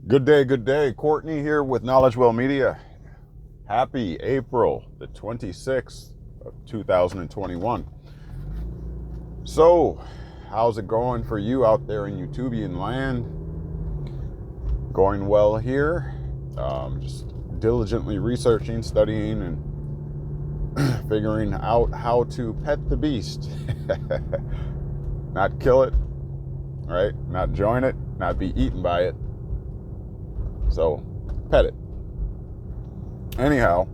Good day, good day. Courtney here with KNOWLEDGEWELL Media. Happy April the 26th of 2021. So, how's it going for you out there in YouTubian land? Going well here. Just diligently researching, studying, and figuring out how to pet the beast. Not kill it, right? Not join it, not be eaten by it. So, pet it. Anyhow,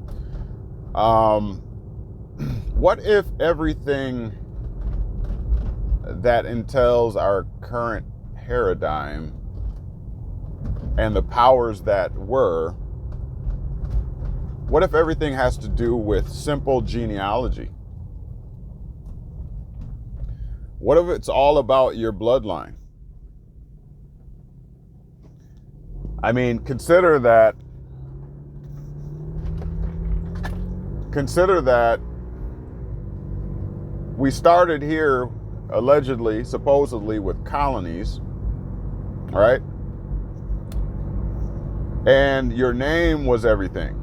what if everything that entails our current paradigm and the powers that were, what if everything has to do with simple genealogy? What if it's all about your bloodline? I mean, consider that we started here allegedly, supposedly with colonies, right? And your name was everything.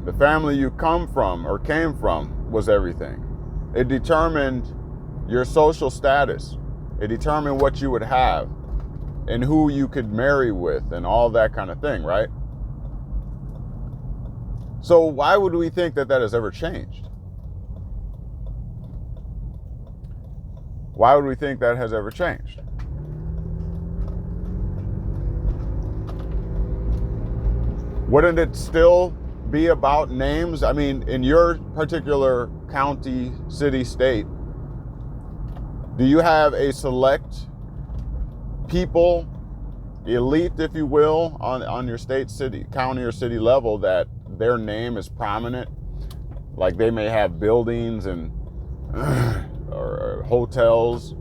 The family you come from or came from was everything. It determined your social status. It determined what you would have and who you could marry with and all that kind of thing, right? So why would we think that that has ever changed? Why would we think that has ever changed? Wouldn't it still be about names? I mean, in your particular county, city, state, do you have a select people, elite, if you will, on your state, city, county, or city level that their name is prominent? Like they may have buildings and or hotels.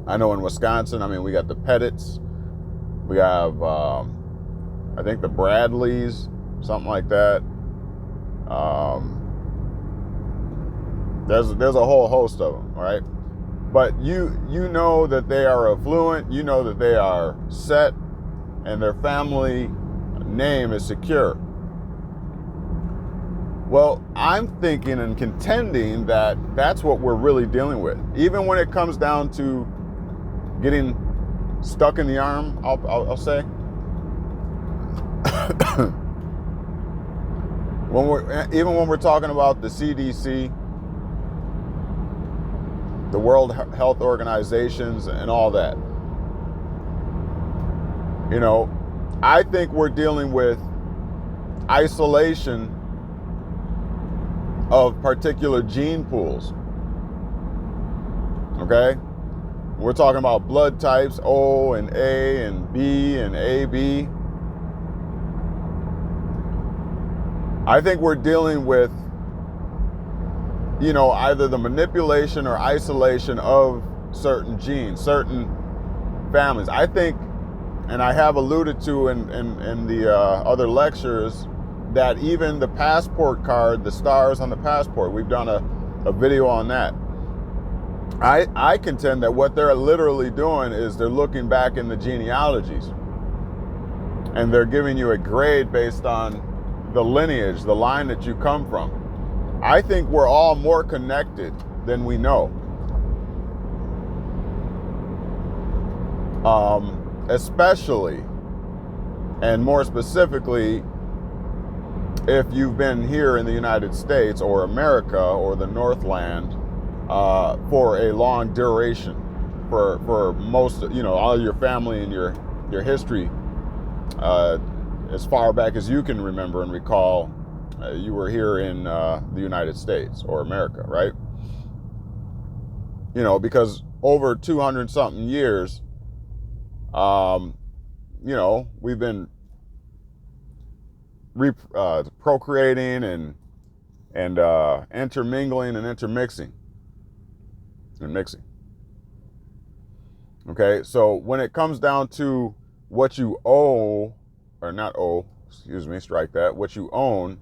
I know in Wisconsin, I mean, we got the Pettits, we have I think the Bradleys, something like that. There's a whole host of them, right? But you know that they are affluent, you know that they are set, and their family name is secure. Well, I'm thinking and contending that that's what we're really dealing with. Even when it comes down to getting stuck in the arm, I'll say. When we're talking about the CDC, the World Health Organizations, and all that, you know, I think we're dealing with isolation of particular gene pools. Okay? We're talking about blood types, O and A and B and AB. I think we're dealing with, you know, either the manipulation or isolation of certain genes, certain families. I think, and I have alluded to in the other lectures, that even the passport card, the stars on the passport, we've done a video on that. I contend that what they're literally doing is they're looking back in the genealogies and they're giving you a grade based on the lineage, the line that you come from. I think we're all more connected than we know. Especially, and more specifically, if you've been here in the United States or America or the Northland for a long duration, for most, you know, all your family and your history, as far back as you can remember and recall, you were here in the United States or America, right? You know, because over 200 something years, you know, we've been procreating and intermingling and intermixing and mixing. Okay, so when it comes down to what you owe, or not owe, excuse me, strike that, what you own,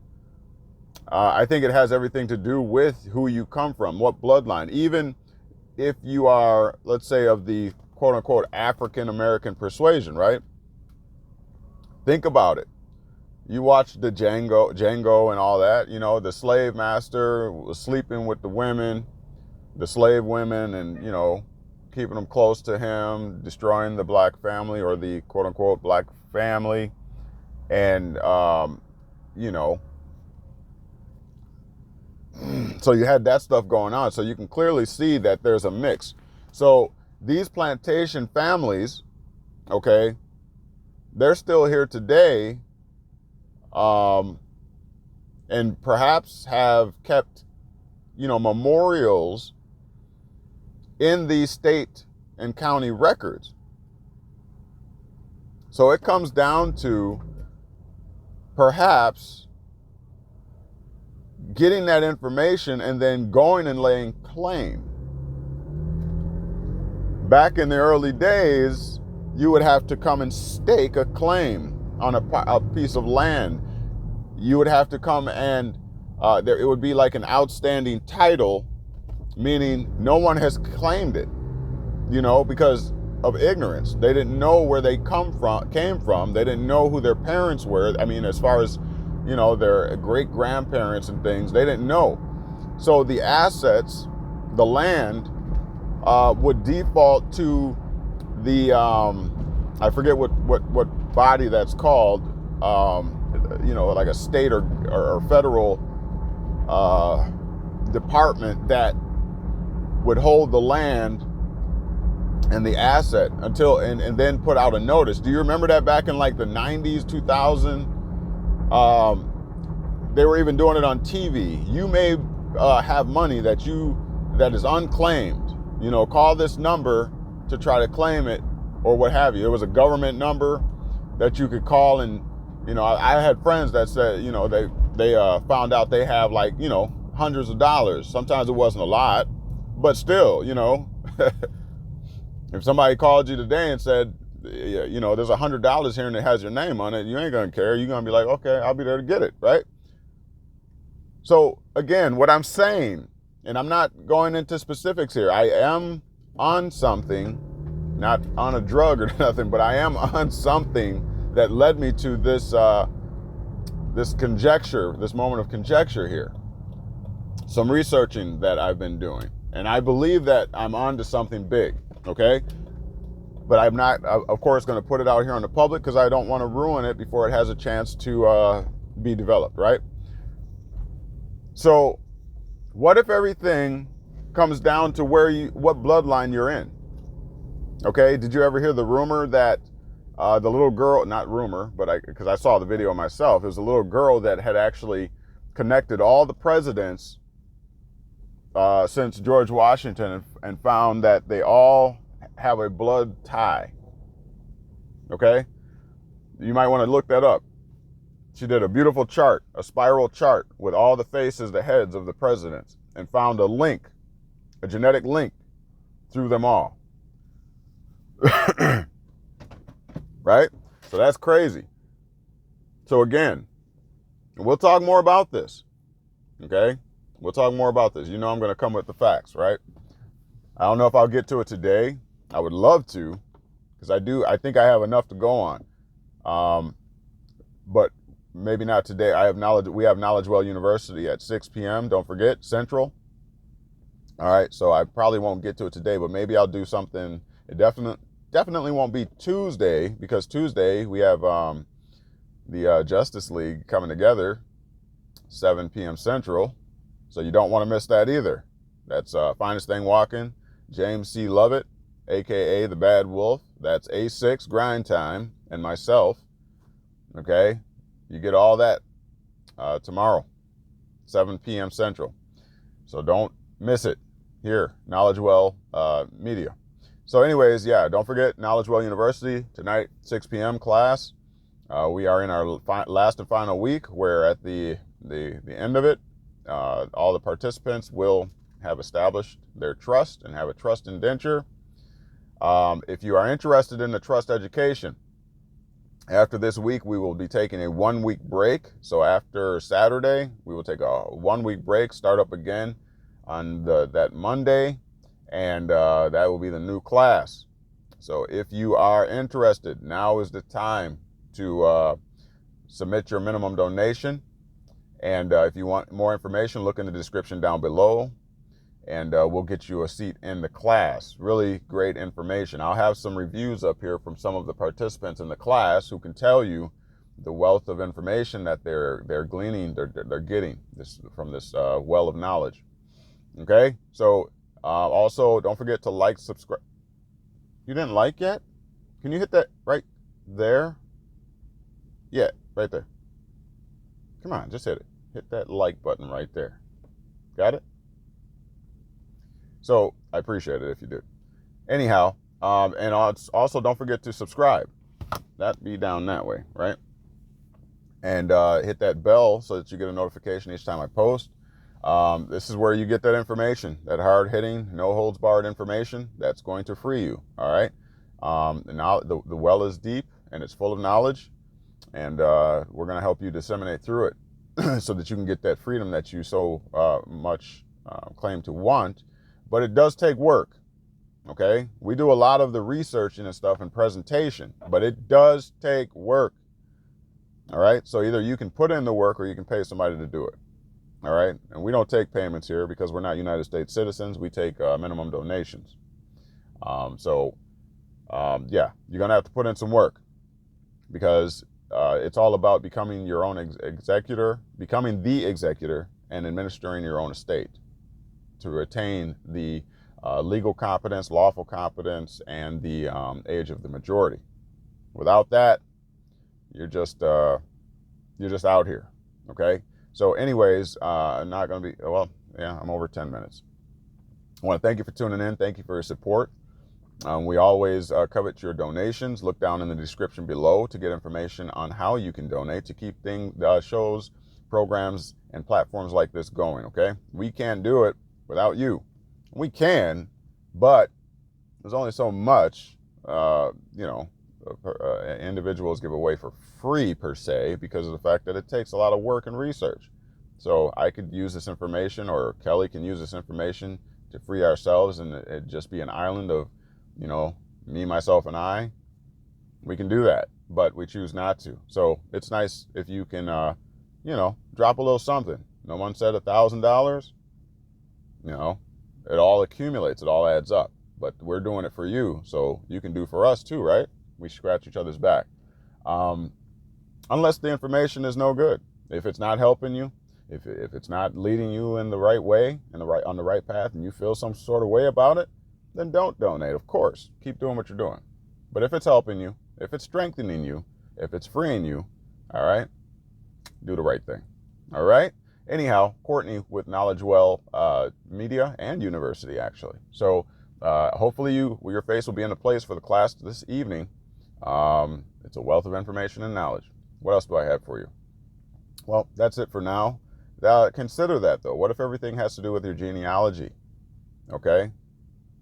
I think it has everything to do with who you come from, what bloodline. Even if you are, let's say, of the quote unquote African American persuasion, right? Think about it. You watch the Django and all that, you know, the slave master was sleeping with the women, the slave women, and, you know, keeping them close to him, destroying the black family, or the quote unquote black family. And, you know, so you had that stuff going on. So you can clearly see that there's a mix. So these plantation families, okay, they're still here today, and perhaps have kept, you know, memorials in these state and county records. So it comes down to perhaps getting that information and then going and laying claim. Back in the early days, you would have to come and stake a claim on a piece of land. You would have to come and it would be like an outstanding title, meaning no one has claimed it, you know, because of ignorance. They didn't know where they came from. They didn't know who their parents were. I mean, as far as, you know, their great-grandparents and things, they didn't know. So the assets, the land, would default to the, I forget what body that's called, you know, like a state or federal department that would hold the land and the asset until, and then put out a notice. Do you remember that back in like the 90s, 2000? They were even doing it on TV. You may have money that is unclaimed. You know, call this number to try to claim it, or what have you. There was a government number that you could call, and, you know, I had friends that said, you know, they found out they have, like, you know, hundreds of dollars. Sometimes it wasn't a lot, but still, you know, if somebody called you today and said, you know, there's $100 here and it has your name on it, you ain't gonna care. You're gonna be like, okay, I'll be there to get it, right? So again, what I'm saying, and I'm not going into specifics here, I am on something, not on a drug or nothing, but I am on something that led me to this this conjecture, this moment of conjecture here. Some researching that I've been doing, and I believe that I'm on to something big, okay? But I'm not, of course, going to put it out here on the public because I don't want to ruin it before it has a chance to be developed, right? So what if everything comes down to what bloodline you're in? Okay, did you ever hear the rumor that the little girl, not rumor, but because I saw the video myself, it was a little girl that had actually connected all the presidents since George Washington and found that they all have a blood tie. Okay, you might want to look that up. She did a beautiful chart, a spiral chart with all the faces, the heads of the presidents, and found a link, a genetic link through them all. Right? So that's crazy. So again, we'll talk more about this. Okay? We'll talk more about this. You know I'm going to come with the facts, right? I don't know if I'll get to it today. I would love to, because I think I have enough to go on. But maybe not today. We have KNOWLEDGEWELL University at 6 p.m. Don't forget, Central. All right, so I probably won't get to it today, but maybe I'll do something. It definitely won't be Tuesday, because Tuesday we have the Justice League coming together, 7 p.m. Central. So you don't want to miss that either. That's Finest Thing Walking, James C. Lovett, a.k.a. The Bad Wolf. That's A6 Grind Time, and myself. Okay? You get all that tomorrow, 7 p.m. Central. So don't miss it here, KNOWLEDGEWELL Media. So anyways, yeah, don't forget KNOWLEDGEWELL University, tonight, 6 p.m. class. We are in our last and final week, where at the end of it, all the participants will have established their trust and have a trust indenture. If you are interested in the trust education, after this week, we will be taking a 1-week break. So after Saturday, we will take a 1-week break, start up again on that Monday, and that will be the new class. So if you are interested, now is the time to submit your minimum donation. And if you want more information, look in the description down below, and we'll get you a seat in the class. Really great information. I'll have some reviews up here from some of the participants in the class who can tell you the wealth of information that they're gleaning, they're getting this from this well of knowledge. Okay, so also don't forget to like, subscribe. You didn't like yet? Can you hit that right there? Yeah, right there. Come on, just hit it. Hit that like button right there. Got it? So I appreciate it if you do. Anyhow, and also don't forget to subscribe. That'd be down that way, right? And hit that bell so that you get a notification each time I post. This is where you get that information, that hard-hitting, no-holds-barred information that's going to free you, all right? Now the well is deep, and it's full of knowledge, and we're going to help you disseminate through it so that you can get that freedom that you so much claim to want. But it does take work, okay? We do a lot of the researching and stuff and presentation, but it does take work, all right? So either you can put in the work or you can pay somebody to do it, all right? And we don't take payments here because we're not United States citizens. We take minimum donations. Yeah, you're going to have to put in some work because it's all about becoming your own executor, becoming the executor and administering your own estate to retain the legal competence, lawful competence, and the age of the majority. Without that, you're just out here, okay? So anyways, I'm not going to be, well, yeah, I'm over 10 minutes. I want to thank you for tuning in. Thank you for your support. We always covet your donations. Look down in the description below to get information on how you can donate to keep shows, programs, and platforms like this going, okay? We can't do it without you. We can, but there's only so much, individuals give away for free per se because of the fact that it takes a lot of work and research. So I could use this information, or Kelly can use this information to free ourselves, and it just be an island of, me, myself, and I. We can do that, but we choose not to. So it's nice if you can, drop a little something. No one said $1,000. It all accumulates, it all adds up. But we're doing it for you, so you can do for us too, right? We scratch each other's back. Unless the information is no good. If it's not helping you, if it's not leading you in the right way, on the right path, and you feel some sort of way about it, then don't donate, of course. Keep doing what you're doing. But if it's helping you, if it's strengthening you, if it's freeing you, all right, do the right thing. All right? Anyhow, Courtney with KNOWLEDGEWELL Media and University, actually. So hopefully your face will be in the place for the class this evening. It's a wealth of information and knowledge. What else do I have for you? Well, that's it for now. Consider that, though. What if everything has to do with your genealogy? Okay?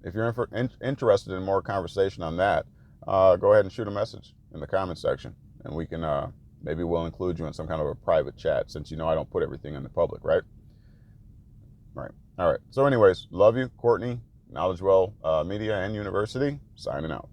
If you're interested in more conversation on that, go ahead and shoot a message in the comment section, and we can maybe we'll include you in some kind of a private chat, since I don't put everything in the public, right? Right. All right. So anyways, love you, Courtney, KNOWLEDGEWELL Media and University, signing out.